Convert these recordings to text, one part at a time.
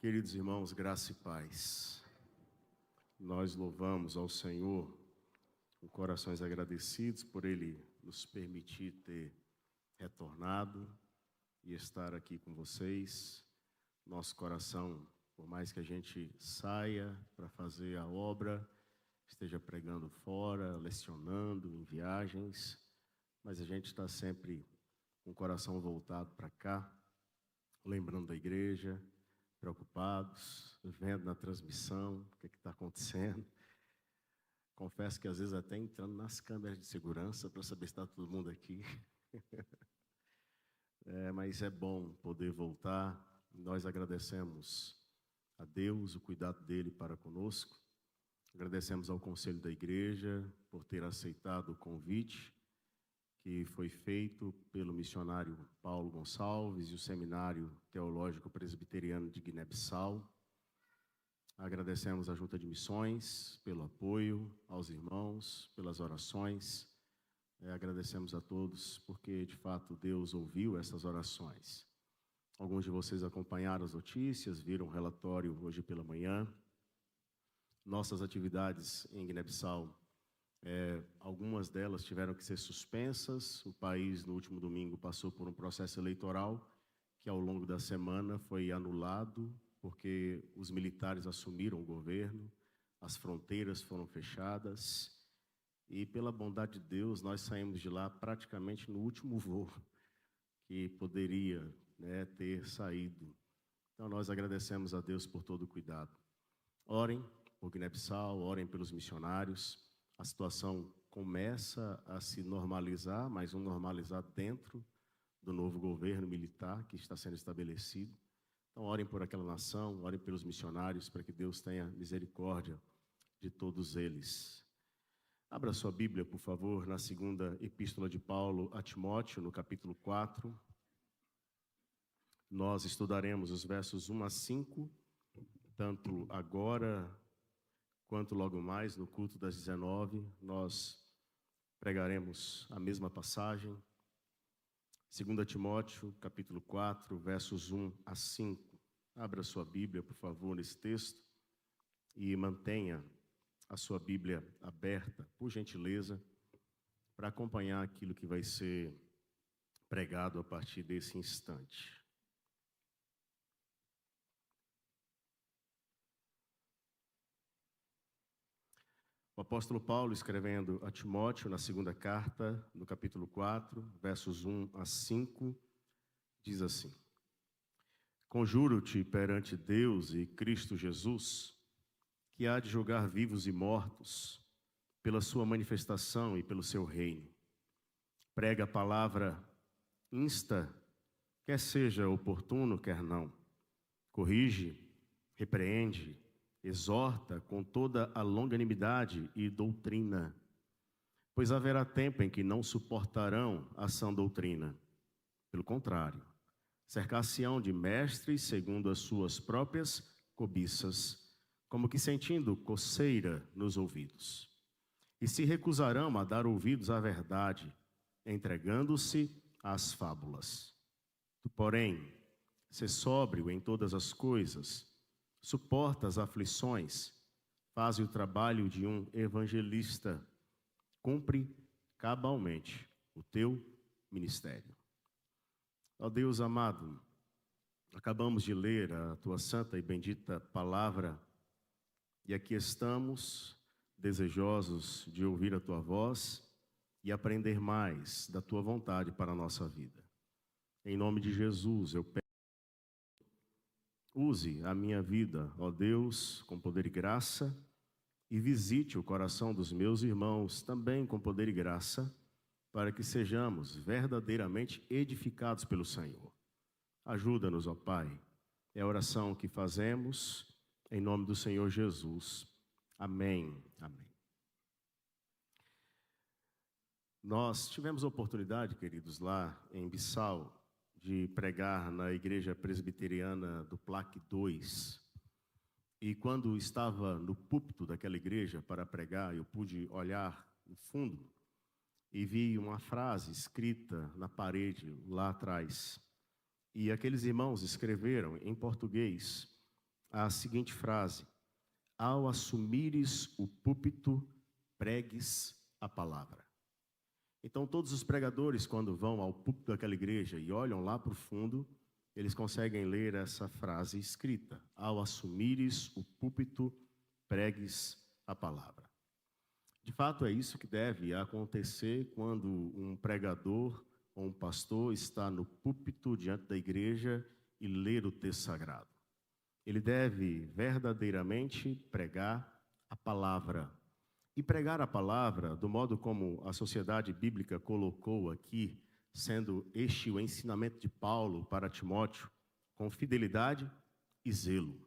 Queridos irmãos, graça e paz. Nós louvamos ao Senhor com corações agradecidos por Ele nos permitir ter retornado e estar aqui com vocês. Nosso coração, por mais que a gente saia para fazer a obra, esteja pregando fora, lecionando, em viagens, mas a gente está sempre com o coração voltado para cá, lembrando da igreja, preocupados, vendo na transmissão o que está acontecendo. Confesso que às vezes até entrando nas câmeras de segurança para saber se está todo mundo aqui. Mas é bom poder voltar. Nós agradecemos a Deus o cuidado dele para conosco. Agradecemos ao Conselho da Igreja por ter aceitado o convite que foi feito pelo missionário Paulo Gonçalves e o Seminário Teológico Presbiteriano de Guiné-Bissau. Agradecemos à Junta de Missões pelo apoio, aos irmãos, pelas orações. Agradecemos a todos porque, de fato, Deus ouviu essas orações. Alguns de vocês acompanharam as notícias, viram o relatório hoje pela manhã. Nossas atividades em Guiné-Bissau, algumas delas tiveram que ser suspensas. O país, no último domingo, passou por um processo eleitoral que, ao longo da semana, foi anulado, porque os militares assumiram o governo, as fronteiras foram fechadas, e, pela bondade de Deus, nós saímos de lá praticamente no último voo que poderia, ter saído. Então, nós agradecemos a Deus por todo o cuidado. Orem por Guiné-Bissau, orem pelos missionários. A situação começa a se normalizar, mas normalizar dentro do novo governo militar que está sendo estabelecido. Então, orem por aquela nação, orem pelos missionários, para que Deus tenha misericórdia de todos eles. Abra sua Bíblia, por favor, na segunda epístola de Paulo a Timóteo, no capítulo 4. Nós estudaremos os versos 1 a 5, tanto agora quanto logo mais, no culto das 19, nós pregaremos a mesma passagem. 2 Timóteo, capítulo 4, versos 1 a 5. Abra sua Bíblia, por favor, nesse texto e mantenha a sua Bíblia aberta, por gentileza, para acompanhar aquilo que vai ser pregado a partir desse instante. O apóstolo Paulo, escrevendo a Timóteo, na segunda carta, no capítulo 4, versos 1 a 5, diz assim: Conjuro-te perante Deus e Cristo Jesus, que há de julgar vivos e mortos, pela sua manifestação e pelo seu reino. Prega a palavra, insta, quer seja oportuno, quer não. Corrige, repreende, exorta com toda a longanimidade e doutrina, pois haverá tempo em que não suportarão a sã doutrina. Pelo contrário, cercar-se-ão de mestres segundo as suas próprias cobiças, como que sentindo coceira nos ouvidos. E se recusarão a dar ouvidos à verdade, entregando-se às fábulas. Tu, porém, sê sóbrio em todas as coisas, suporta as aflições, faz o trabalho de um evangelista, cumpre cabalmente o teu ministério. Ó Deus amado, acabamos de ler a tua santa e bendita palavra, e aqui estamos desejosos de ouvir a tua voz e aprender mais da tua vontade para a nossa vida. Em nome de Jesus, eu peço, use a minha vida, ó Deus, com poder e graça, e visite o coração dos meus irmãos também com poder e graça, para que sejamos verdadeiramente edificados pelo Senhor. Ajuda-nos, ó Pai. É a oração que fazemos em nome do Senhor Jesus. Amém. Amém. Nós tivemos a oportunidade, queridos, lá em Bissau, de pregar na igreja presbiteriana do Plaque 2. E quando estava no púlpito daquela igreja para pregar, eu pude olhar no fundo e vi uma frase escrita na parede lá atrás. E aqueles irmãos escreveram em português a seguinte frase: ao assumires o púlpito, pregues a palavra. Então, todos os pregadores, quando vão ao púlpito daquela igreja e olham lá para o fundo, eles conseguem ler essa frase escrita: ao assumires o púlpito, pregues a palavra. De fato, é isso que deve acontecer quando um pregador ou um pastor está no púlpito diante da igreja e ler o texto sagrado. Ele deve verdadeiramente pregar a palavra. E pregar a palavra, do modo como a sociedade bíblica colocou aqui, sendo este o ensinamento de Paulo para Timóteo, com fidelidade e zelo.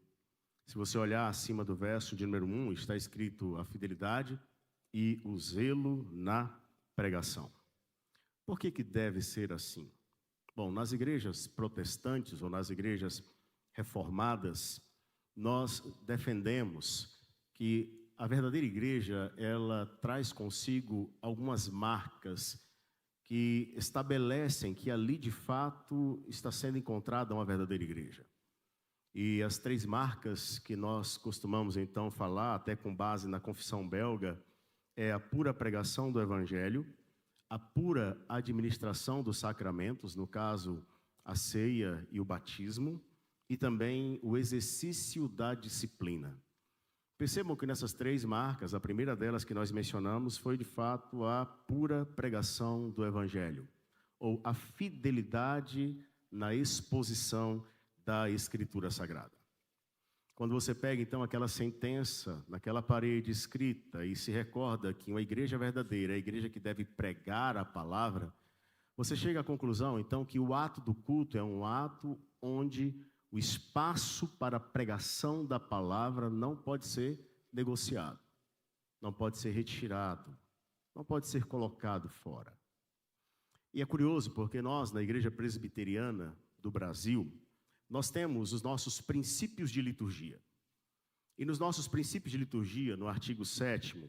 Se você olhar acima do verso de número 1, está escrito a fidelidade e o zelo na pregação. Por que deve ser assim? Bom, nas igrejas protestantes ou nas igrejas reformadas, nós defendemos que a verdadeira igreja, ela traz consigo algumas marcas que estabelecem que ali, de fato, está sendo encontrada uma verdadeira igreja. E as 3 marcas que nós costumamos, então, falar, até com base na confissão belga, é a pura pregação do evangelho, a pura administração dos sacramentos, no caso, a ceia e o batismo, e também o exercício da disciplina. Percebam que nessas 3 marcas, a primeira delas que nós mencionamos foi, de fato, a pura pregação do evangelho, ou a fidelidade na exposição da Escritura Sagrada. Quando você pega, então, aquela sentença naquela parede escrita e se recorda que uma igreja verdadeira é a igreja que deve pregar a palavra, você chega à conclusão, então, que o ato do culto é um ato onde o espaço para a pregação da palavra não pode ser negociado, não pode ser retirado, não pode ser colocado fora. E é curioso porque nós, na Igreja Presbiteriana do Brasil, nós temos os nossos princípios de liturgia. E nos nossos princípios de liturgia, no artigo 7º,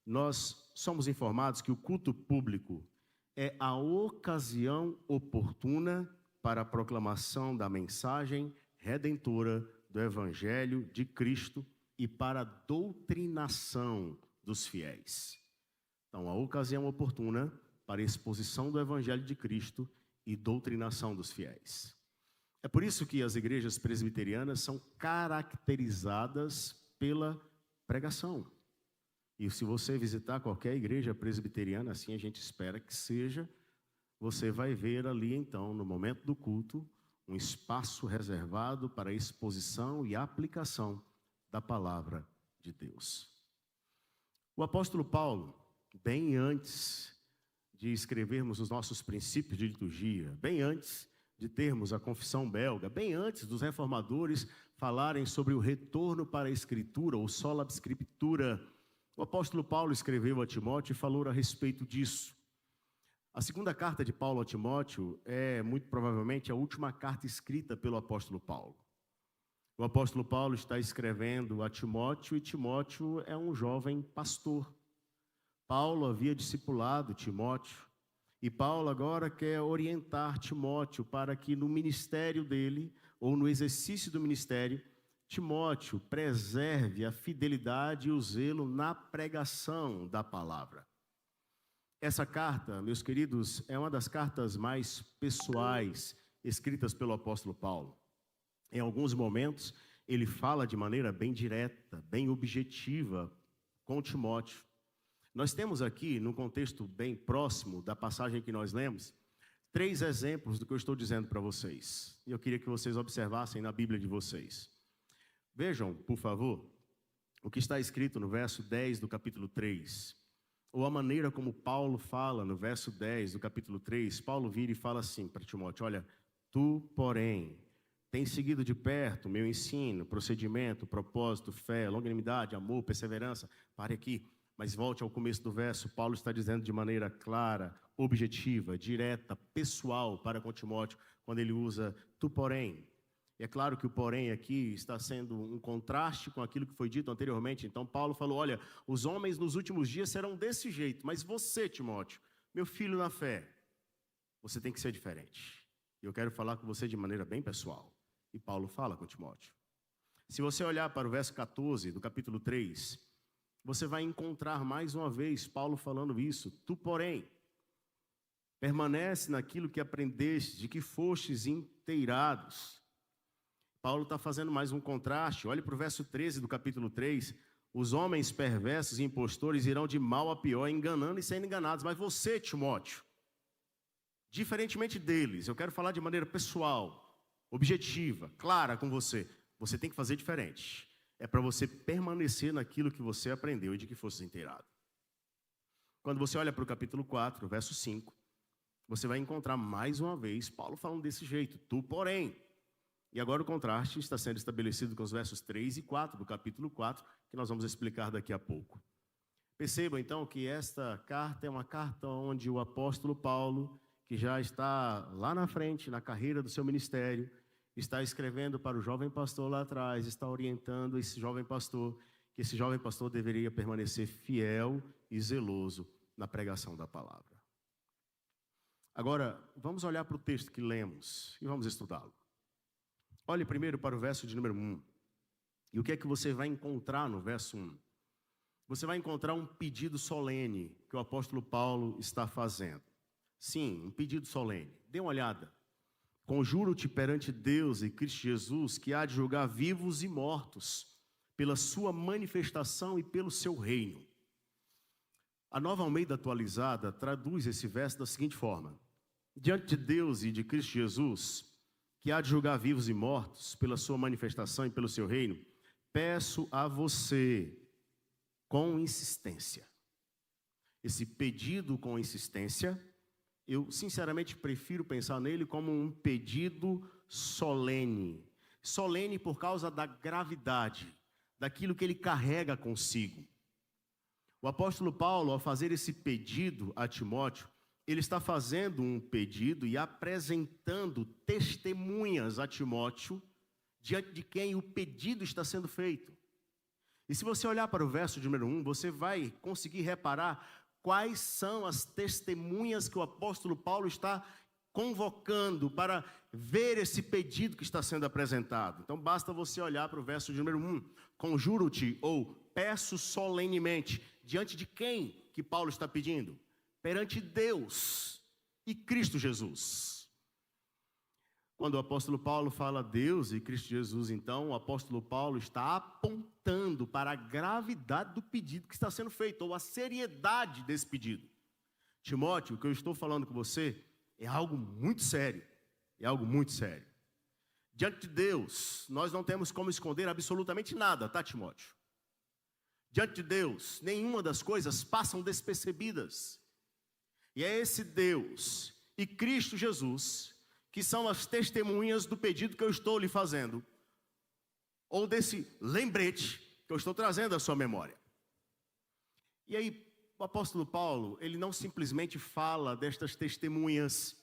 nós somos informados que o culto público é a ocasião oportuna para a proclamação da mensagem redentora do Evangelho de Cristo e para a doutrinação dos fiéis. Então, a ocasião oportuna para a exposição do Evangelho de Cristo e doutrinação dos fiéis. É por isso que as igrejas presbiterianas são caracterizadas pela pregação. E se você visitar qualquer igreja presbiteriana, assim a gente espera que seja, você vai ver ali, então, no momento do culto, um espaço reservado para a exposição e aplicação da palavra de Deus. O apóstolo Paulo, bem antes de escrevermos os nossos princípios de liturgia, bem antes de termos a confissão belga, bem antes dos reformadores falarem sobre o retorno para a Escritura, ou sola scriptura, o apóstolo Paulo escreveu a Timóteo e falou a respeito disso. A segunda carta de Paulo a Timóteo é, muito provavelmente, a última carta escrita pelo apóstolo Paulo. O apóstolo Paulo está escrevendo a Timóteo e Timóteo é um jovem pastor. Paulo havia discipulado Timóteo e Paulo agora quer orientar Timóteo para que no ministério dele, ou no exercício do ministério, Timóteo preserve a fidelidade e o zelo na pregação da palavra. Essa carta, meus queridos, é uma das cartas mais pessoais escritas pelo apóstolo Paulo. Em alguns momentos, ele fala de maneira bem direta, bem objetiva com Timóteo. Nós temos aqui, num contexto bem próximo da passagem que nós lemos, 3 exemplos do que eu estou dizendo para vocês. E eu queria que vocês observassem na Bíblia de vocês. Vejam, por favor, o que está escrito no verso 10 do capítulo 3. Ou a maneira como Paulo fala no verso 10 do capítulo 3, Paulo vira e fala assim para Timóteo: olha, tu, porém, tens seguido de perto meu ensino, procedimento, propósito, fé, longanimidade, amor, perseverança. Pare aqui, mas volte ao começo do verso. Paulo está dizendo de maneira clara, objetiva, direta, pessoal para com Timóteo, quando ele usa tu, porém. E é claro que o porém aqui está sendo um contraste com aquilo que foi dito anteriormente. Então Paulo falou: olha, os homens nos últimos dias serão desse jeito, mas você, Timóteo, meu filho na fé, você tem que ser diferente. E eu quero falar com você de maneira bem pessoal. E Paulo fala com Timóteo. Se você olhar para o verso 14 do capítulo 3, você vai encontrar mais uma vez Paulo falando isso. Tu, porém, permanece naquilo que aprendeste, de que fostes inteirados. Paulo está fazendo mais um contraste. Olhe para o verso 13 do capítulo 3. Os homens perversos e impostores irão de mal a pior, enganando e sendo enganados. Mas você, Timóteo, diferentemente deles, eu quero falar de maneira pessoal, objetiva, clara com você. Você tem que fazer diferente. É para você permanecer naquilo que você aprendeu e de que fosse inteirado. Quando você olha para o capítulo 4, verso 5, você vai encontrar mais uma vez Paulo falando desse jeito. Tu, porém. E agora o contraste está sendo estabelecido com os versos 3 e 4 do capítulo 4, que nós vamos explicar daqui a pouco. Percebam então que esta carta é uma carta onde o apóstolo Paulo, que já está lá na frente, na carreira do seu ministério, está escrevendo para o jovem pastor lá atrás, está orientando esse jovem pastor, que esse jovem pastor deveria permanecer fiel e zeloso na pregação da palavra. Agora, vamos olhar para o texto que lemos e vamos estudá-lo. Olhe primeiro para o verso de número 1. E o que é que você vai encontrar no verso 1? Você vai encontrar um pedido solene que o apóstolo Paulo está fazendo. Sim, um pedido solene. Dê uma olhada. Conjuro-te perante Deus e Cristo Jesus, que há de julgar vivos e mortos, pela sua manifestação e pelo seu reino. A Nova Almeida Atualizada traduz esse verso da seguinte forma: diante de Deus e de Cristo Jesus, que há de julgar vivos e mortos, pela sua manifestação e pelo seu reino, peço a você, com insistência. Esse pedido com insistência, eu sinceramente prefiro pensar nele como um pedido solene. Solene por causa da gravidade, daquilo que ele carrega consigo. O apóstolo Paulo, ao fazer esse pedido a Timóteo, ele está fazendo um pedido e apresentando testemunhas a Timóteo, diante de quem o pedido está sendo feito. E se você olhar para o verso de número 1, você vai conseguir reparar quais são as testemunhas que o apóstolo Paulo está convocando para ver esse pedido que está sendo apresentado. Então basta você olhar para o verso de número 1. Conjuro-te, ou peço solenemente. Diante de quem que Paulo está pedindo? Perante Deus e Cristo Jesus. Quando o apóstolo Paulo fala Deus e Cristo Jesus, então o apóstolo Paulo está apontando para a gravidade do pedido que está sendo feito, ou a seriedade desse pedido. Timóteo, o que eu estou falando com você é algo muito sério, é algo muito sério. Diante de Deus, nós não temos como esconder absolutamente nada, tá, Timóteo? Diante de Deus, nenhuma das coisas passam despercebidas. E é esse Deus e Cristo Jesus que são as testemunhas do pedido que eu estou lhe fazendo, ou desse lembrete que eu estou trazendo à sua memória. E aí, o apóstolo Paulo, ele não simplesmente fala destas testemunhas,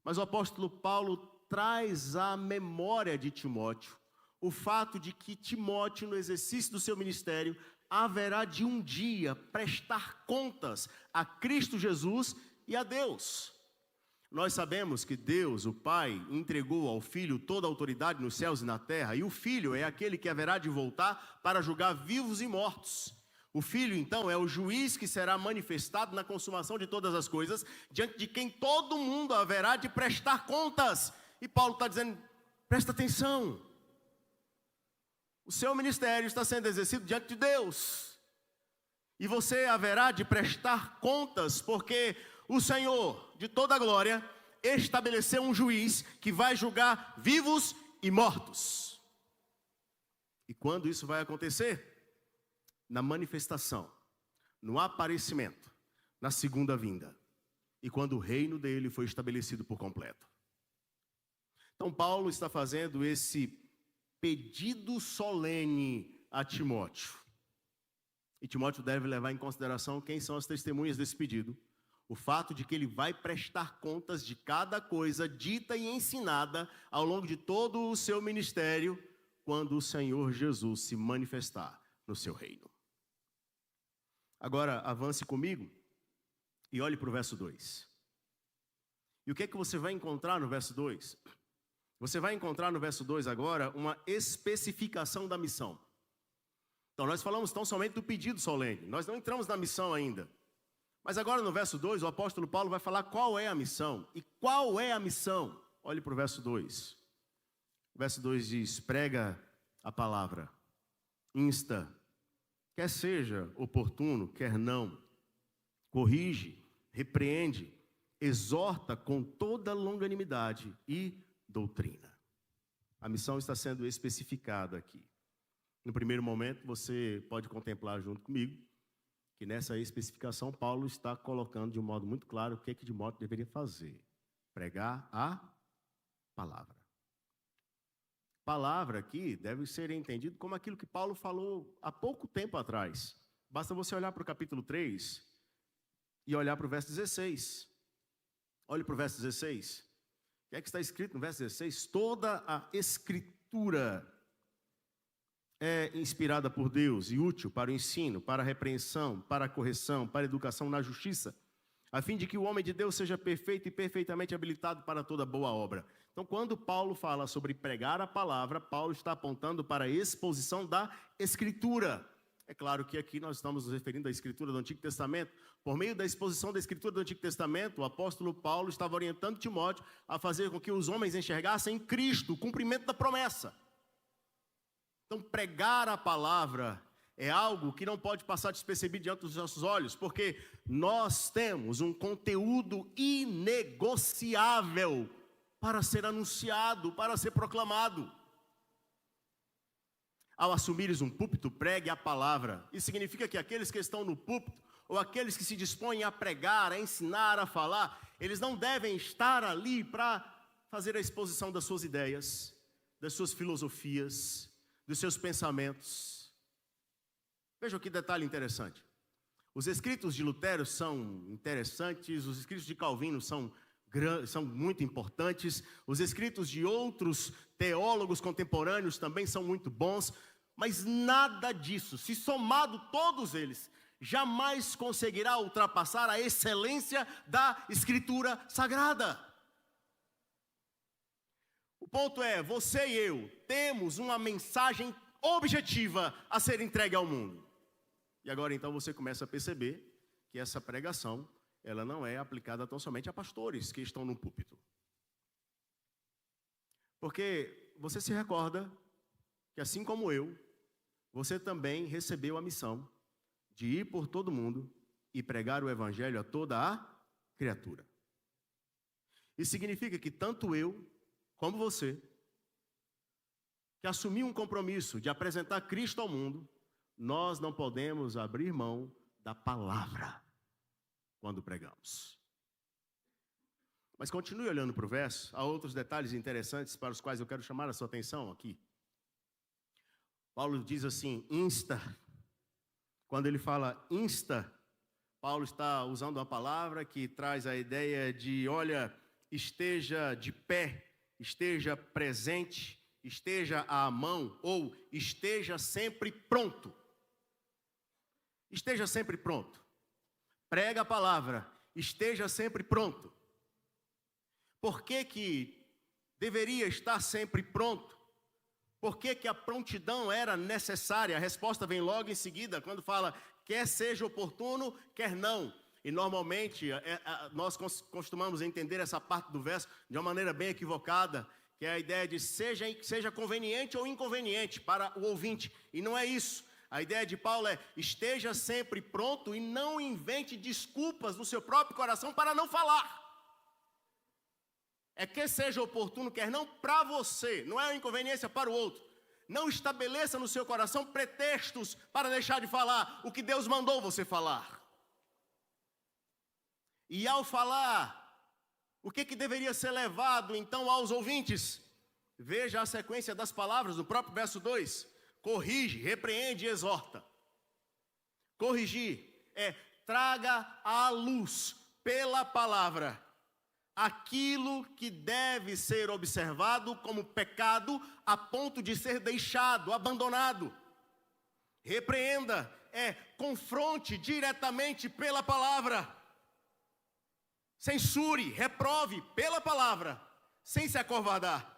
mas o apóstolo Paulo traz à memória de Timóteo o fato de que Timóteo, no exercício do seu ministério, haverá de um dia prestar contas a Cristo Jesus e a Deus. Nós sabemos que Deus, o Pai, entregou ao Filho toda a autoridade nos céus e na terra, e o Filho é aquele que haverá de voltar para julgar vivos e mortos. O Filho, então, é o juiz que será manifestado na consumação de todas as coisas, diante de quem todo mundo haverá de prestar contas. E Paulo está dizendo, presta atenção. O seu ministério está sendo exercido diante de Deus. E você haverá de prestar contas, porque o Senhor, de toda a glória, estabeleceu um juiz que vai julgar vivos e mortos. E quando isso vai acontecer? Na manifestação, no aparecimento, na segunda vinda. E quando o reino dele foi estabelecido por completo. Então Paulo está fazendo esse pedido solene a Timóteo. E Timóteo deve levar em consideração quem são as testemunhas desse pedido. O fato de que ele vai prestar contas de cada coisa dita e ensinada ao longo de todo o seu ministério, quando o Senhor Jesus se manifestar no seu reino. Agora, avance comigo e olhe para o verso 2. E o que é que você vai encontrar no verso 2? você vai encontrar no verso 2 agora uma especificação da missão. Então, nós falamos tão somente do pedido solene. Nós não entramos na missão ainda. Mas agora no verso 2, o apóstolo Paulo vai falar qual é a missão. E qual é a missão? Olhe para o verso 2. O verso 2 diz: prega a palavra, insta, quer seja oportuno, quer não, corrige, repreende, exorta com toda longanimidade e doutrina. A missão está sendo especificada aqui. No primeiro momento, você pode contemplar junto comigo que nessa especificação Paulo está colocando de um modo muito claro o que de modo deveria fazer: pregar a palavra. Palavra aqui deve ser entendido como aquilo que Paulo falou há pouco tempo atrás. Basta você olhar para o capítulo 3 e olhar para o verso 16. Olhe para o verso 16. O que é que está escrito no verso 16? Toda a Escritura é inspirada por Deus e útil para o ensino, para a repreensão, para a correção, para a educação na justiça, a fim de que o homem de Deus seja perfeito e perfeitamente habilitado para toda boa obra. Então, quando Paulo fala sobre pregar a palavra, Paulo está apontando para a exposição da Escritura. É claro que aqui nós estamos nos referindo à Escritura do Antigo Testamento. Por meio da exposição da Escritura do Antigo Testamento, o apóstolo Paulo estava orientando Timóteo a fazer com que os homens enxergassem em Cristo o cumprimento da promessa. Então, pregar a palavra é algo que não pode passar despercebido diante dos nossos olhos, porque nós temos um conteúdo inegociável para ser anunciado, para ser proclamado. Ao assumires um púlpito, pregue a palavra. Isso significa que aqueles que estão no púlpito, ou aqueles que se dispõem a pregar, a ensinar, a falar, eles não devem estar ali para fazer a exposição das suas ideias, das suas filosofias, dos seus pensamentos. Vejam que detalhe interessante. Os escritos de Lutero são interessantes, os escritos de Calvino são muito importantes, os escritos de outros teólogos contemporâneos também são muito bons, mas nada disso, se somado todos eles, jamais conseguirá ultrapassar a excelência da Escritura Sagrada. O ponto é, você e eu temos uma mensagem objetiva a ser entregue ao mundo. E agora então você começa a perceber que essa pregação, ela não é aplicada tão somente a pastores que estão no púlpito. Porque você se recorda que assim como eu, você também recebeu a missão de ir por todo mundo e pregar o evangelho a toda a criatura. Isso significa que tanto eu como você, que assumiu um compromisso de apresentar Cristo ao mundo, nós não podemos abrir mão da palavra quando pregamos. Mas continue olhando para o verso, há outros detalhes interessantes para os quais eu quero chamar a sua atenção aqui. Paulo diz assim, insta. Quando ele fala insta, Paulo está usando uma palavra que traz a ideia de, olha, esteja de pé, esteja presente, esteja à mão, ou esteja sempre pronto. Esteja sempre pronto. Prega a palavra, esteja sempre pronto. Por que deveria estar sempre pronto? Por que a prontidão era necessária? A resposta vem logo em seguida, quando fala, quer seja oportuno, quer não. E normalmente nós costumamos entender essa parte do verso de uma maneira bem equivocada, que é a ideia de seja conveniente ou inconveniente para o ouvinte. E não é isso. A ideia de Paulo é, esteja sempre pronto e não invente desculpas no seu próprio coração para não falar. É que seja oportuno, quer não, para você, não é uma inconveniência para o outro. Não estabeleça no seu coração pretextos para deixar de falar o que Deus mandou você falar. E ao falar, o que deveria ser levado então aos ouvintes? Veja a sequência das palavras do próprio verso 2. Corrige, repreende e exorta. Corrigir é traga à luz pela palavra aquilo que deve ser observado como pecado a ponto de ser deixado, abandonado. Repreenda é confronte diretamente pela palavra. Censure, reprove pela palavra, sem se acovardar.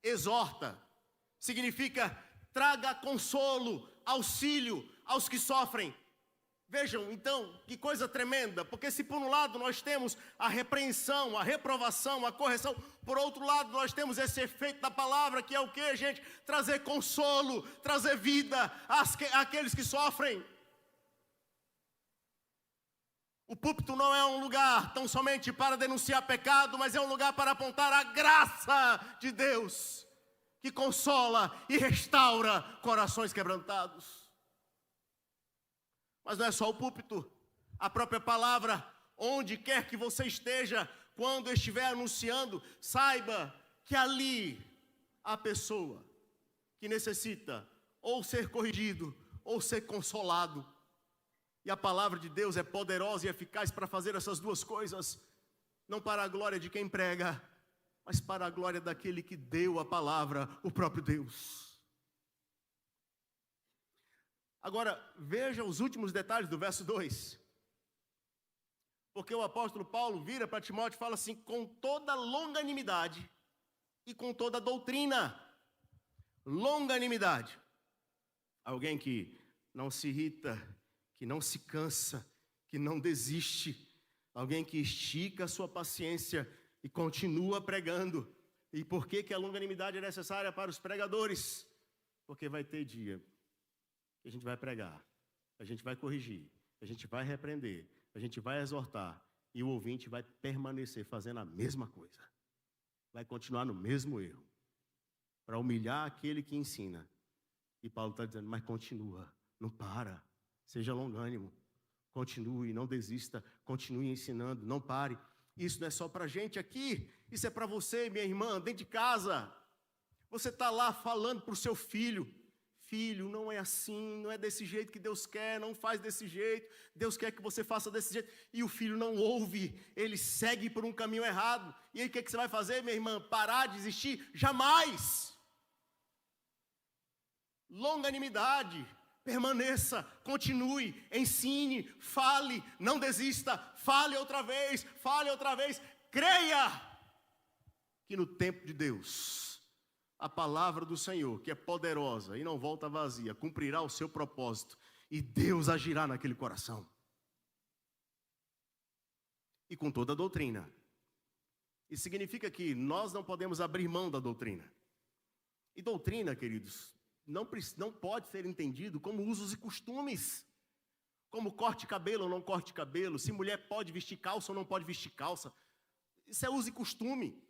exorta, significa traga consolo, auxílio aos que sofrem. Vejam, então, que coisa tremenda, porque se por um lado nós temos a repreensão, a reprovação, a correção, por outro lado nós temos esse efeito da palavra, que é o quê, gente? Trazer consolo, trazer vida àqueles que sofrem. O púlpito não é um lugar tão somente para denunciar pecado, mas é um lugar para apontar a graça de Deus, que consola e restaura corações quebrantados. Mas não é só o púlpito, a própria palavra, onde quer que você esteja, quando estiver anunciando, saiba que ali há pessoa que necessita ou ser corrigido ou ser consolado. E a palavra de Deus é poderosa e eficaz para fazer essas duas coisas, não para a glória de quem prega, mas para a glória daquele que deu a palavra, o próprio Deus. Agora, veja os últimos detalhes do verso 2. Porque o apóstolo Paulo vira para Timóteo e fala assim: com toda longanimidade e com toda doutrina. Longanimidade. Alguém que não se irrita, que não se cansa, que não desiste. Alguém que estica a sua paciência e continua pregando. E por que a longanimidade é necessária para os pregadores? Porque vai ter dia que a gente vai pregar, a gente vai corrigir, a gente vai repreender, a gente vai exortar, e o ouvinte vai permanecer fazendo a mesma coisa. Vai continuar no mesmo erro, para humilhar aquele que ensina. E Paulo está dizendo, mas continua, não para, seja longânimo, continue, não desista, continue ensinando, não pare. Isso não é só para a gente aqui, isso é para você, minha irmã, dentro de casa. Você está lá falando para o seu filho: filho, não é assim, não é desse jeito que Deus quer, não faz desse jeito, Deus quer que você faça desse jeito. E o filho não ouve, ele segue por um caminho errado. E aí o que você vai fazer, minha irmã? Parar, desistir? Jamais! Longanimidade, permaneça, continue, ensine, fale, não desista, fale outra vez, creia que no tempo de Deus, a palavra do Senhor, que é poderosa e não volta vazia, cumprirá o seu propósito e Deus agirá naquele coração. E com toda a doutrina. Isso significa que nós não podemos abrir mão da doutrina. E doutrina, queridos, não pode ser entendido como usos e costumes. Como corte de cabelo ou não corte de cabelo, se mulher pode vestir calça ou não pode vestir calça. Isso é uso e costume.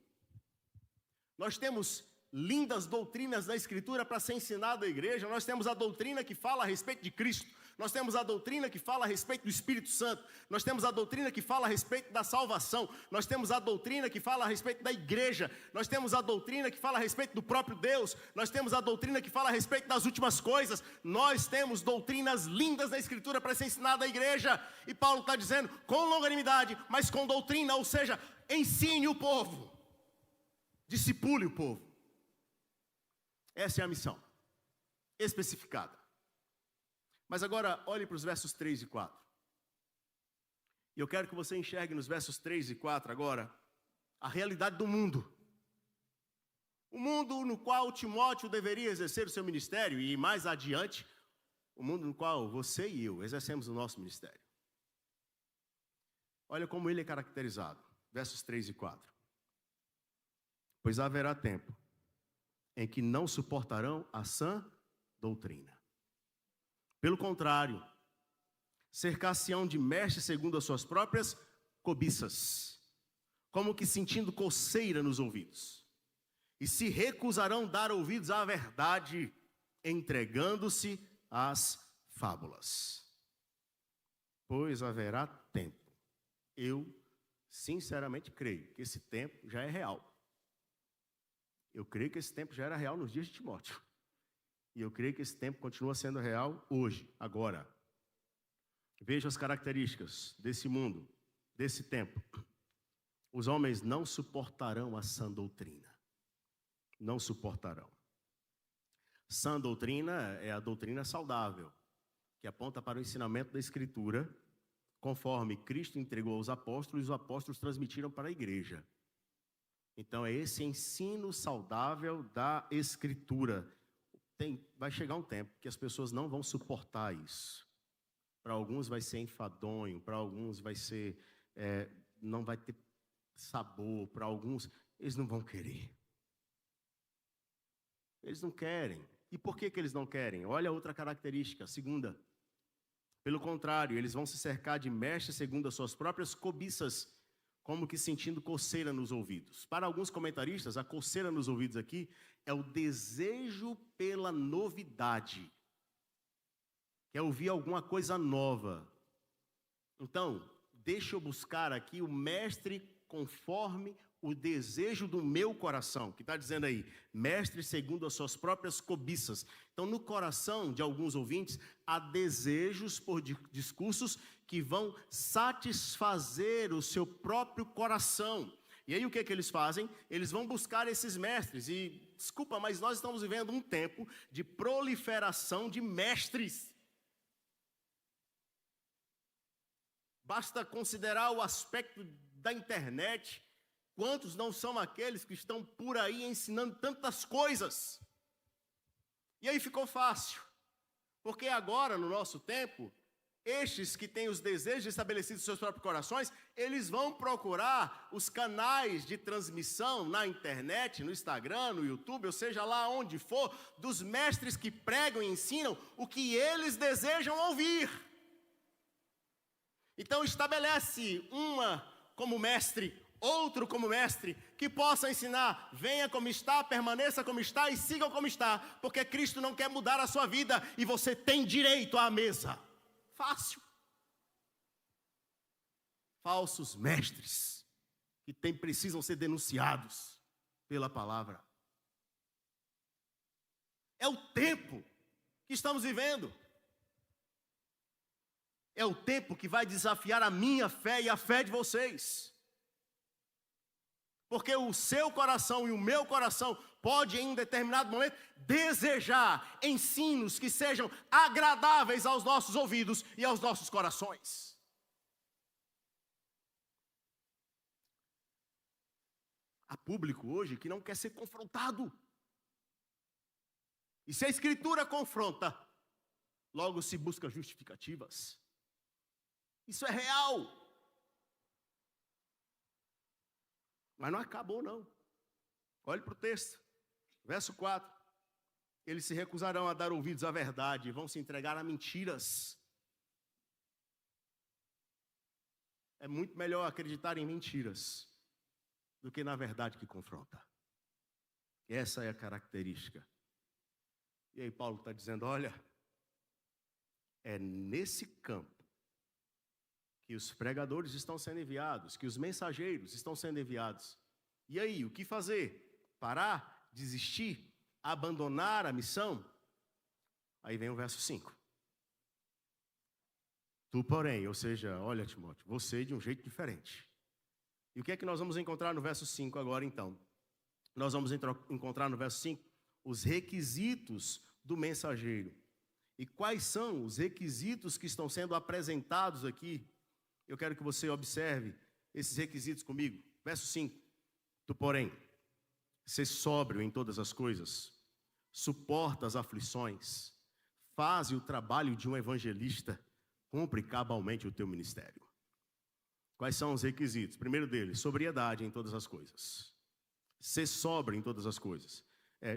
Nós temos lindas doutrinas da Escritura para ser ensinado à igreja. Nós temos a doutrina que fala a respeito de Cristo. Nós temos a doutrina que fala a respeito do Espírito Santo. Nós temos a doutrina que fala a respeito da salvação. Nós temos a doutrina que fala a respeito da igreja. Nós temos a doutrina que fala a respeito do próprio Deus. Nós temos a doutrina que fala a respeito das últimas coisas. Nós temos doutrinas lindas da Escritura para ser ensinada à igreja. E Paulo está dizendo, com longanimidade, mas com doutrina, ou seja, ensine o povo. Discipule o povo. Essa é a missão especificada. Mas agora, olhe para os versos 3 e 4. E eu quero que você enxergue nos versos 3 e 4 agora a realidade do mundo. O mundo no qual Timóteo deveria exercer o seu ministério e mais adiante, o mundo no qual você e eu exercemos o nosso ministério. Olha como ele é caracterizado. Versos 3 e 4. Pois haverá tempo em que não suportarão a sã doutrina. Pelo contrário, cercar-se-ão de mestres segundo as suas próprias cobiças, como que sentindo coceira nos ouvidos, e se recusarão dar ouvidos à verdade, entregando-se às fábulas. Pois haverá tempo. Eu, sinceramente, creio que esse tempo já é real. Eu creio que esse tempo já era real nos dias de Timóteo. E eu creio que esse tempo continua sendo real hoje, agora. Veja as características desse mundo, desse tempo. Os homens não suportarão a sã doutrina. Não suportarão. Sã doutrina é a doutrina saudável, que aponta para o ensinamento da Escritura, conforme Cristo entregou aos apóstolos e os apóstolos transmitiram para a igreja. Então, é esse ensino saudável da Escritura. Vai chegar um tempo que as pessoas não vão suportar isso. Para alguns vai ser enfadonho, para alguns vai ser, não vai ter sabor, para alguns, eles não vão querer. Eles não querem. E por que eles não querem? Olha outra característica, a segunda. Pelo contrário, eles vão se cercar de mestres segundo as suas próprias cobiças, como que sentindo coceira nos ouvidos. Para alguns comentaristas, a coceira nos ouvidos aqui é o desejo pela novidade. Quer ouvir alguma coisa nova. Então, deixa eu buscar aqui o mestre conforme o desejo do meu coração. Que está dizendo aí, mestre segundo as suas próprias cobiças. Então, no coração de alguns ouvintes, há desejos por discursos que vão satisfazer o seu próprio coração. E aí o que eles fazem? Eles vão buscar esses mestres. E, desculpa, mas nós estamos vivendo um tempo de proliferação de mestres. Basta considerar o aspecto da internet. Quantos não são aqueles que estão por aí ensinando tantas coisas? E aí ficou fácil. Porque agora, no nosso tempo, estes que têm os desejos estabelecidos em seus próprios corações, eles vão procurar os canais de transmissão na internet, no Instagram, no YouTube, ou seja, lá onde for, dos mestres que pregam e ensinam o que eles desejam ouvir. Então estabelece uma como mestre, outro como mestre, que possa ensinar, venha como está, permaneça como está e siga como está, porque Cristo não quer mudar a sua vida e você tem direito à mesa. Fácil. Falsos mestres que precisam ser denunciados pela palavra. É o tempo que estamos vivendo. É o tempo que vai desafiar a minha fé e a fé de vocês. Porque o seu coração e o meu coração pode, em um determinado momento, desejar ensinos que sejam agradáveis aos nossos ouvidos e aos nossos corações. Há público hoje que não quer ser confrontado. E se a Escritura confronta, logo se busca justificativas. Isso é real. Mas não acabou, não. Olhe para o texto. Verso 4. Eles se recusarão a dar ouvidos à verdade e vão se entregar a mentiras. É muito melhor acreditar em mentiras do que na verdade que confronta. Essa é a característica. E aí Paulo está dizendo, olha, é nesse campo que os pregadores estão sendo enviados, que os mensageiros estão sendo enviados. E aí, o que fazer? Parar? Desistir? Abandonar a missão? Aí vem o verso 5. Tu, porém, ou seja, olha, Timóteo, você de um jeito diferente. E o que é que nós vamos encontrar no verso 5 agora, então? Nós vamos encontrar no verso 5 os requisitos do mensageiro. E quais são os requisitos que estão sendo apresentados aqui? Eu quero que você observe esses requisitos comigo. Verso 5. Tu, porém, sê sóbrio em todas as coisas, suporta as aflições, faze o trabalho de um evangelista, cumpre cabalmente o teu ministério. Quais são os requisitos? Primeiro deles, sobriedade em todas as coisas. Sê sóbrio em todas as coisas.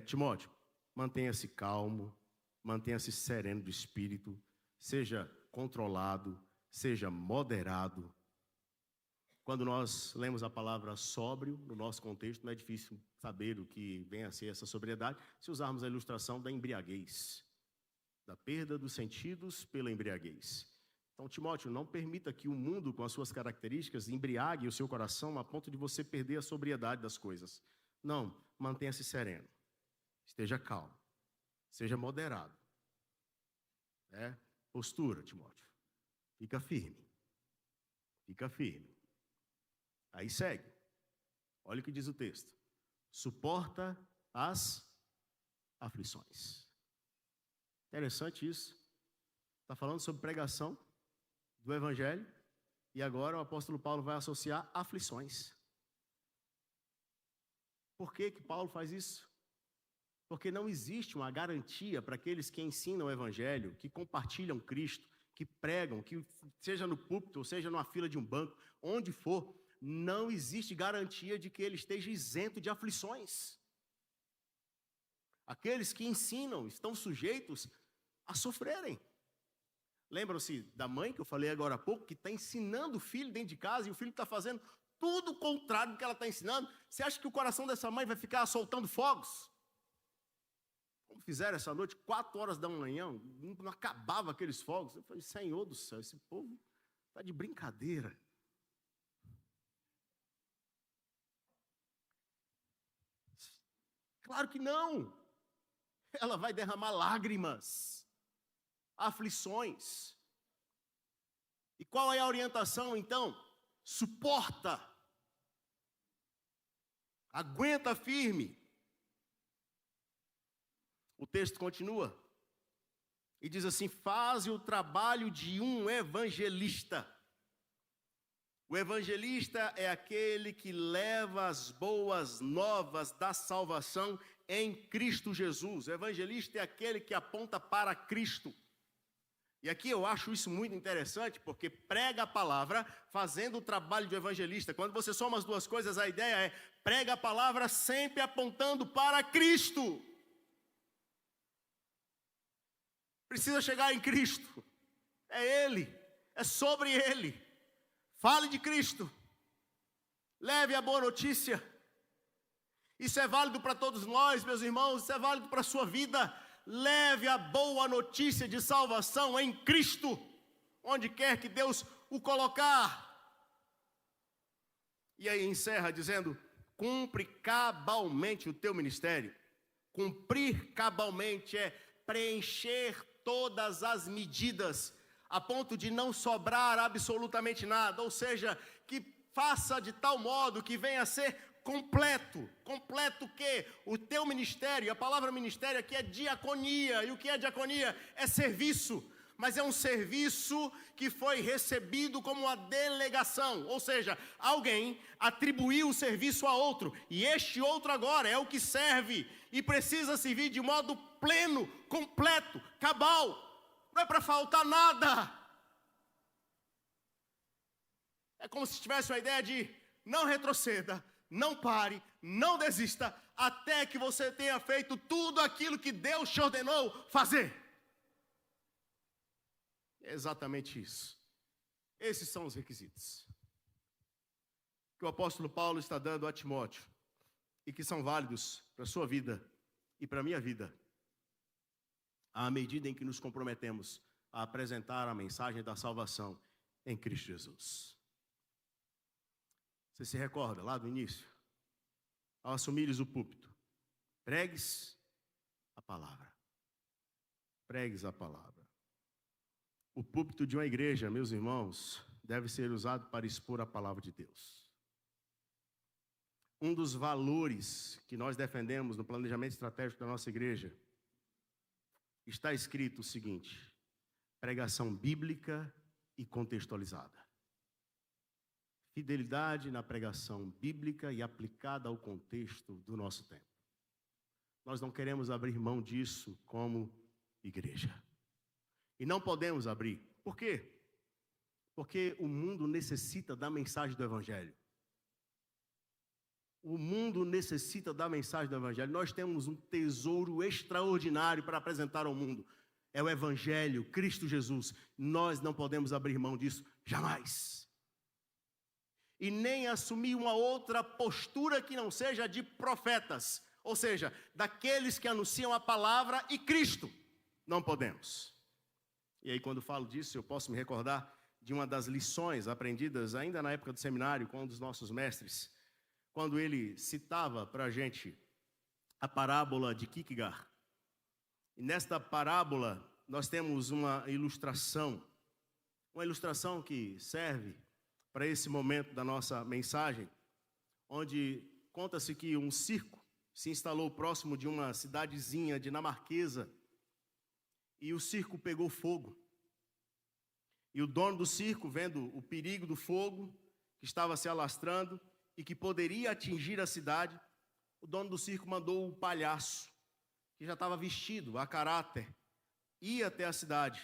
Timóteo, mantenha-se calmo, mantenha-se sereno de espírito, seja controlado, seja moderado. Quando nós lemos a palavra sóbrio, no nosso contexto, não é difícil saber o que vem a ser essa sobriedade, se usarmos a ilustração da embriaguez, da perda dos sentidos pela embriaguez. Então, Timóteo, não permita que o mundo, com as suas características, embriague o seu coração a ponto de você perder a sobriedade das coisas. Não, mantenha-se sereno, esteja calmo, seja moderado. Postura, Timóteo. Fica firme. Fica firme. Aí segue. Olha o que diz o texto. Suporta as aflições. Interessante isso. Está falando sobre pregação do Evangelho. E agora o apóstolo Paulo vai associar aflições. Por que Paulo faz isso? Porque não existe uma garantia para aqueles que ensinam o Evangelho, que compartilham Cristo, que pregam, que seja no púlpito, ou seja numa fila de um banco, onde for, não existe garantia de que ele esteja isento de aflições. Aqueles que ensinam estão sujeitos a sofrerem. Lembram-se da mãe que eu falei agora há pouco, que está ensinando o filho dentro de casa e o filho está fazendo tudo o contrário do que ela está ensinando? Você acha que o coração dessa mãe vai ficar soltando fogos? Como fizeram essa noite, 4 horas da manhã, não acabava aqueles fogos. Eu falei, Senhor do céu, esse povo está de brincadeira. Claro que não. Ela vai derramar lágrimas, aflições. E qual é a orientação, então? Suporta. Aguenta firme. O texto continua e diz assim: faze o trabalho de um evangelista. O evangelista é aquele que leva as boas novas da salvação em Cristo Jesus. O evangelista é aquele que aponta para Cristo. E aqui eu acho isso muito interessante, porque prega a palavra fazendo o trabalho de evangelista. Quando você soma as duas coisas, a ideia é prega a palavra sempre apontando para Cristo. Precisa chegar em Cristo. É Ele, é sobre Ele. Fale de Cristo. Leve a boa notícia. Isso é válido para todos nós, meus irmãos, isso é válido para a sua vida. Leve a boa notícia de salvação em Cristo, onde quer que Deus o colocar. E aí encerra dizendo: cumpre cabalmente o teu ministério. Cumprir cabalmente é preencher todas as medidas, a ponto de não sobrar absolutamente nada, ou seja, que faça de tal modo que venha a ser completo. Completo o quê? O teu ministério. A palavra ministério aqui é diaconia. E o que é diaconia? É serviço. Mas é um serviço que foi recebido como uma delegação. Ou seja, alguém atribuiu o serviço a outro. E este outro agora é o que serve. E precisa servir de modo pleno, completo, cabal. Não é para faltar nada. É como se tivesse uma ideia de não retroceda, não pare, não desista, até que você tenha feito tudo aquilo que Deus te ordenou fazer. É exatamente isso. Esses são os requisitos que o apóstolo Paulo está dando a Timóteo e que são válidos para a sua vida e para a minha vida, à medida em que nos comprometemos a apresentar a mensagem da salvação em Cristo Jesus. Você se recorda lá do início? Ao assumires o púlpito, pregues a palavra. Pregues a palavra. O púlpito de uma igreja, meus irmãos, deve ser usado para expor a palavra de Deus. Um dos valores que nós defendemos no planejamento estratégico da nossa igreja, está escrito o seguinte: pregação bíblica e contextualizada. Fidelidade na pregação bíblica e aplicada ao contexto do nosso tempo. Nós não queremos abrir mão disso como igreja. E não podemos abrir. Por quê? Porque o mundo necessita da mensagem do Evangelho. O mundo necessita da mensagem do Evangelho. Nós temos um tesouro extraordinário para apresentar ao mundo. É o Evangelho, Cristo Jesus. Nós não podemos abrir mão disso jamais. E nem assumir uma outra postura que não seja de profetas. Ou seja, daqueles que anunciam a palavra e Cristo. Não podemos. E aí, quando falo disso, eu posso me recordar de uma das lições aprendidas ainda na época do seminário com um dos nossos mestres, quando ele citava para a gente a parábola de Kierkegaard. E nesta parábola nós temos uma ilustração que serve para esse momento da nossa mensagem, onde conta-se que um circo se instalou próximo de uma cidadezinha dinamarquesa e o circo pegou fogo. E o dono do circo, vendo o perigo do fogo que estava se alastrando e que poderia atingir a cidade, o dono do circo mandou o palhaço, que já estava vestido a caráter, ir até a cidade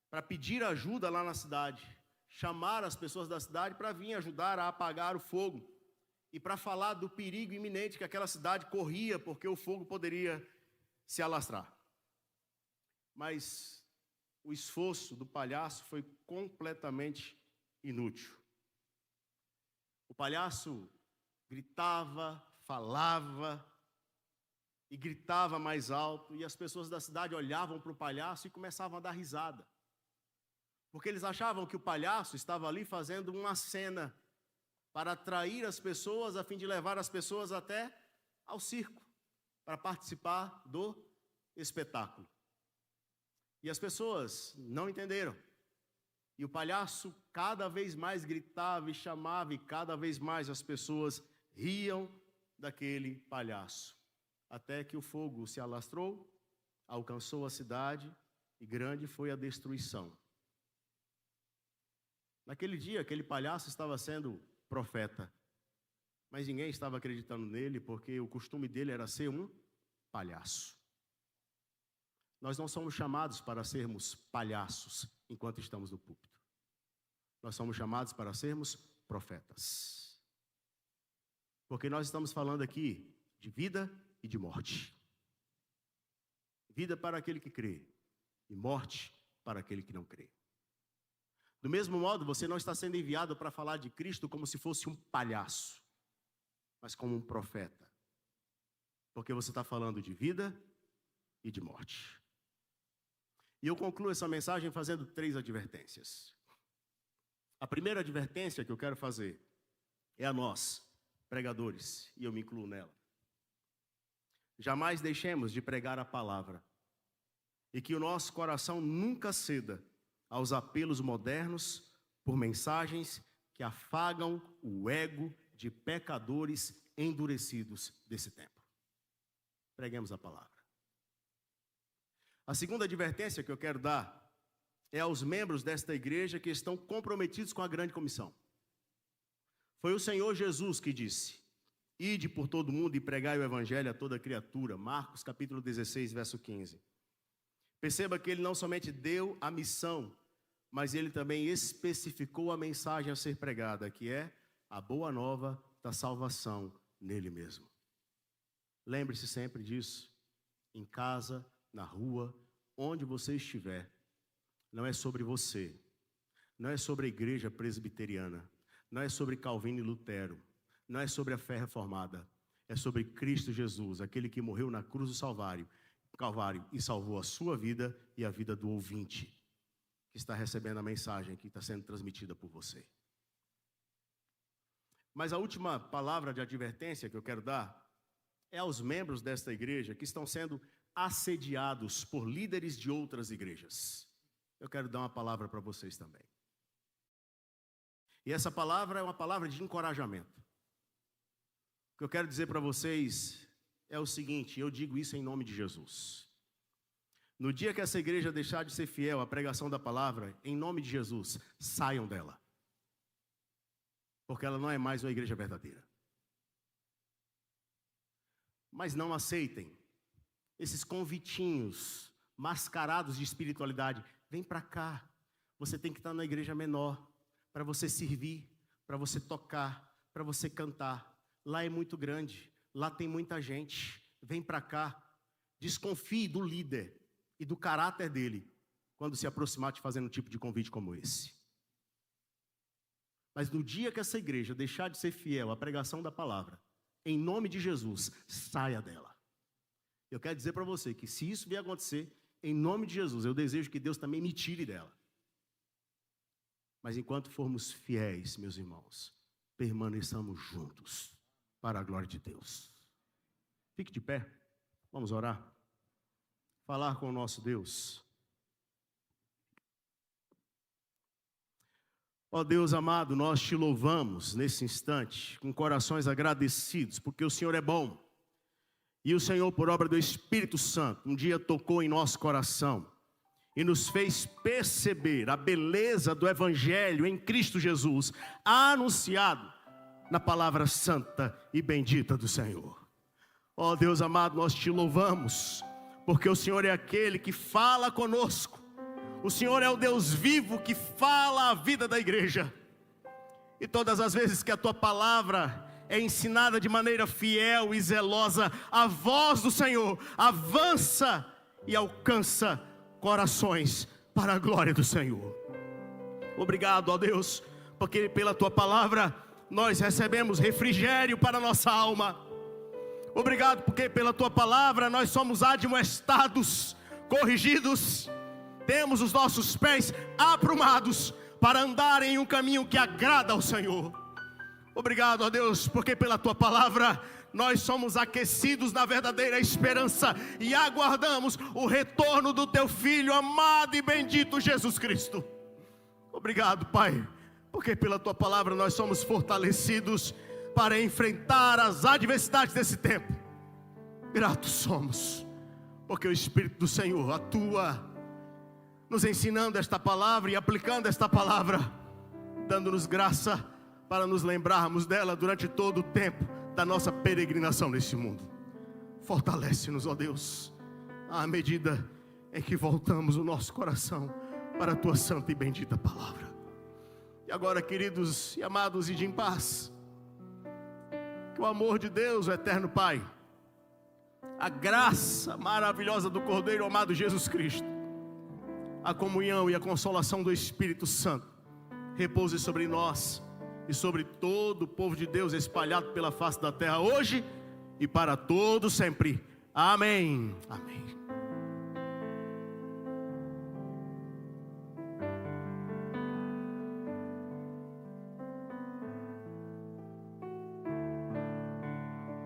para pedir ajuda lá na cidade, chamar as pessoas da cidade para vir ajudar a apagar o fogo e para falar do perigo iminente que aquela cidade corria, porque o fogo poderia se alastrar. Mas o esforço do palhaço foi completamente inútil. O palhaço gritava, falava e gritava mais alto, e as pessoas da cidade olhavam para o palhaço e começavam a dar risada, porque eles achavam que o palhaço estava ali fazendo uma cena para atrair as pessoas, a fim de levar as pessoas até ao circo, para participar do espetáculo. E as pessoas não entenderam. E o palhaço cada vez mais gritava e chamava, e cada vez mais as pessoas riam daquele palhaço. Até que o fogo se alastrou, alcançou a cidade, e grande foi a destruição. Naquele dia, aquele palhaço estava sendo profeta, mas ninguém estava acreditando nele, porque o costume dele era ser um palhaço. Nós não somos chamados para sermos palhaços enquanto estamos no púlpito. Nós somos chamados para sermos profetas. Porque nós estamos falando aqui de vida e de morte. Vida para aquele que crê e morte para aquele que não crê. Do mesmo modo, você não está sendo enviado para falar de Cristo como se fosse um palhaço, mas como um profeta. Porque você está falando de vida e de morte. E eu concluo essa mensagem fazendo 3 advertências. A primeira advertência que eu quero fazer é a nós, pregadores, e eu me incluo nela. Jamais deixemos de pregar a palavra, e que o nosso coração nunca ceda aos apelos modernos por mensagens que afagam o ego de pecadores endurecidos desse tempo. Preguemos a palavra. A segunda advertência que eu quero dar é aos membros desta igreja que estão comprometidos com a grande comissão. Foi o Senhor Jesus que disse: ide por todo mundo e pregai o evangelho a toda criatura. Marcos capítulo 16, verso 15. Perceba que ele não somente deu a missão, mas ele também especificou a mensagem a ser pregada, que é a boa nova da salvação nele mesmo. Lembre-se sempre disso, em casa, na rua, onde você estiver. Não é sobre você, não é sobre a igreja presbiteriana, não é sobre Calvino e Lutero, não é sobre a fé reformada, é sobre Cristo Jesus, aquele que morreu na cruz do Calvário e salvou a sua vida e a vida do ouvinte, que está recebendo a mensagem que está sendo transmitida por você. Mas a última palavra de advertência que eu quero dar é aos membros desta igreja que estão sendo assediados por líderes de outras igrejas. Eu quero dar uma palavra para vocês também. E essa palavra é uma palavra de encorajamento. O que eu quero dizer para vocês é o seguinte, eu digo isso em nome de Jesus. No dia que essa igreja deixar de ser fiel à pregação da palavra, em nome de Jesus, saiam dela. Porque ela não é mais uma igreja verdadeira. Mas não aceitem esses convitinhos mascarados de espiritualidade. Vem para cá, você tem que estar na igreja menor, para você servir, para você tocar, para você cantar. Lá é muito grande, lá tem muita gente, vem para cá. Desconfie do líder e do caráter dele, quando se aproximar te fazendo um tipo de convite como esse. Mas no dia que essa igreja deixar de ser fiel à pregação da palavra, em nome de Jesus, saia dela. Eu quero dizer para você que se isso vier acontecer, em nome de Jesus, eu desejo que Deus também me tire dela. Mas enquanto formos fiéis, meus irmãos, permaneçamos juntos para a glória de Deus. Fique de pé, vamos orar. Falar com o nosso Deus. Ó Deus amado, nós te louvamos nesse instante, com corações agradecidos, porque o Senhor é bom. E o Senhor, por obra do Espírito Santo, um dia tocou em nosso coração e nos fez perceber a beleza do Evangelho em Cristo Jesus, anunciado na palavra santa e bendita do Senhor. Ó Deus amado, nós te louvamos, porque o Senhor é aquele que fala conosco. O Senhor é o Deus vivo que fala a vida da igreja. E todas as vezes que a tua palavra é ensinada de maneira fiel e zelosa, a voz do Senhor avança e alcança corações para a glória do Senhor. Obrigado, ó Deus, porque pela tua palavra nós recebemos refrigério para a nossa alma. Obrigado porque pela tua palavra nós somos admoestados, corrigidos, temos os nossos pés aprumados para andar em um caminho que agrada ao Senhor. Obrigado, ó Deus, porque pela tua palavra nós somos aquecidos na verdadeira esperança e aguardamos o retorno do teu Filho amado e bendito Jesus Cristo. Obrigado, Pai, porque pela tua palavra nós somos fortalecidos para enfrentar as adversidades desse tempo. Gratos somos, porque o Espírito do Senhor atua, nos ensinando esta palavra e aplicando esta palavra, dando-nos graça para nos lembrarmos dela durante todo o tempo da nossa peregrinação nesse mundo. Fortalece-nos, ó Deus, à medida em que voltamos o nosso coração para a tua santa e bendita palavra. E agora, queridos e amados, ide em paz. Que o amor de Deus, o eterno Pai, a graça maravilhosa do Cordeiro amado Jesus Cristo, a comunhão e a consolação do Espírito Santo repouse sobre nós e sobre todo o povo de Deus espalhado pela face da terra hoje e para todo sempre. Amém. Amém.